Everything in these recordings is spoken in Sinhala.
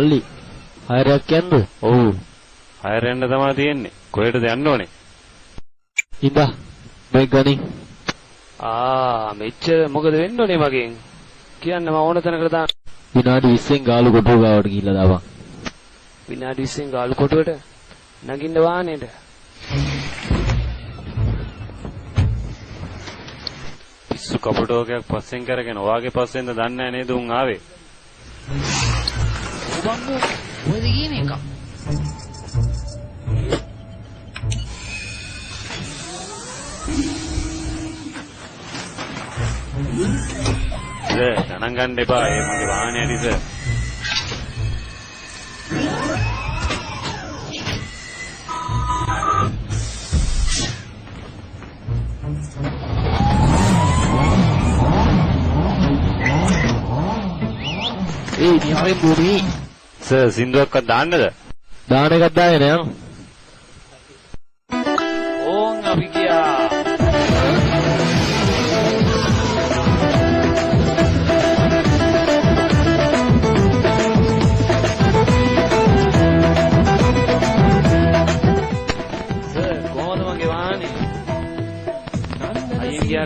මල්ලි. හයරයක් යන්නද? ඔව්. හයරෙන්න තමයි තියෙන්නේ. කොහෙටද යන්න ඕනේ? ඉඳා. මේ ගනි. මෙච්චර මොකද වෙන්න ඕනේ මගෙන්? කියන්න මම ඕන තැනකට දාන්න. විනාඩි 20න් ගාලු කොටුව ගාවට ගිහිල්ලා දාපන්. විනාඩි 20න් ගාලු කොටුවට නගින්න වාහනේට. පිස්සු කපුටෝකයක් පස්සෙන් කරගෙන ඔයාගේ පස්සෙන්ද දන්නේ නැහැ නේද උන් ආවේ? ඔබංගෝ ඔයද කියන එක. ගණන් ගන්න එපා. ඒ මගේ වාහනේ ඇරිස. නිහාරේ බුරි. සර් සින්දුවක්වත් දාන්නද? දාන එකක් දාගෙන යන්න. ඕන් අපි ගියා.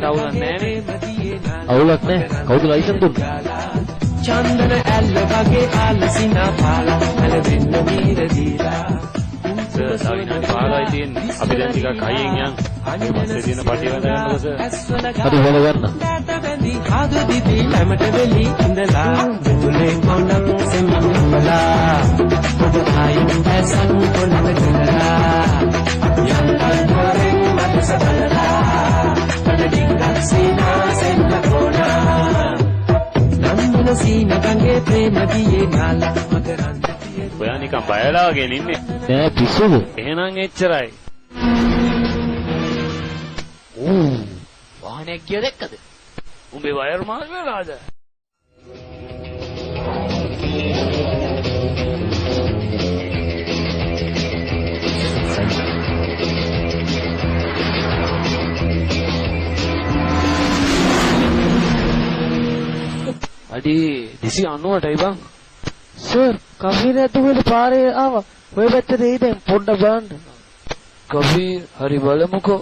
අවුලක් නැහැ. අවුලක් නැහැ. කවුද ලයිසන් දුන්නේ? චන්දන ඇල්ල වගේ ආලසිනා පාලා මල වෙන්න මීර දීලා සර් විනාඩි 15යි තියෙන්නේ. අපි දැන් ටිකක් හයියෙන් යන්. පස්සේ තියෙන පටිය වද ගන්නකො සර්. හරි වල ගන්න. ආදු දිවි ළමට වෙලි ඉඳලා මුලේ මොණක් සෙම්බලා ඔබ ආයින් දැසන් කොනද කරලා යන්තම් කරෙන් මට සබලලා පඩිංගක් සීනා සෙන්න කොනා නම්මන සීන ගංගේ ප්‍රේම දියේ නාලා මකරන් ඔයා නිකන් බයලා වගේ ඉන්නේ. නෑ පිස්සුද? එහෙනම් එච්චරයි. වාහනයක් ගිය දැක්කද? උඹේ වයර් මාස් වෙලාද? අඩි 290ටයි බං. සර් කෆීර ඇතුළේ පාරේ ආවා. ඔය පැත්තට එයි දැන් පොඩ්ඩක් බලන්න. කෆීර් හරි බලමුකෝ.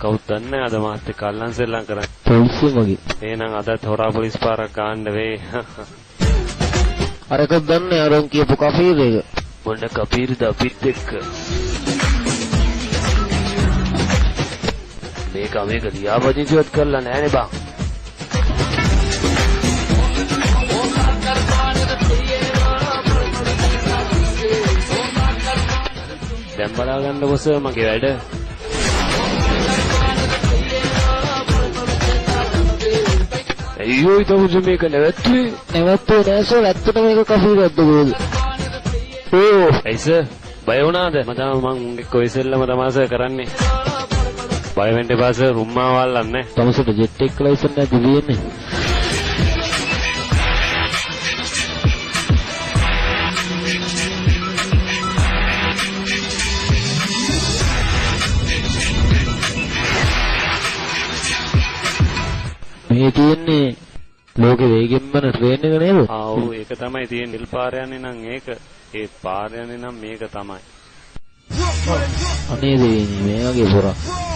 කවුද දන්නේ අද මාත් එක්ක අල්ලන් සෙල්ලම් කරන්නේ. පොලිසිය වගේ. එහෙනම් අදත් හොරා පොලිස් පාරක් ගන්න වෙයි. අරක දන්නේ අරන් කියපු කෆීර එක. මොන කෆීර්ද අපිත් එක්ක. මේක ලියාපදිංචිවත් කරලා නැහනේ බං. දැන් බලා ගන්නකො සර් මගේ වැඩ. අයියෝ ඊට මේක නැවැත්තුවේ නෑ සර් ඇත්තටම මේක කෆීර ඇද්දකෝද? ඕ ඇයි සර් බය වුණාද? මම එක්ක ඔය සෙල්ලම තමයි සර් කරන්නේ. බය වෙන්න එපා සර් රුම්මා වල්ලන්නේ. තමසට ජෙට් එක ලයිසන් නැද්ද දෙන්නේ? මේ තියෙන්නේ ලෝකේ වේගෙන්ම ට්‍රේන් එක නේද? ඔව් ඒක තමයි තියෙන්නේ. නිල් පාර යන්නේ නම් ඒක. ඒ පාර යන්නේ නම් මේක තමයි. අනේ දෙවියනේ මේ වගේ පොරක්.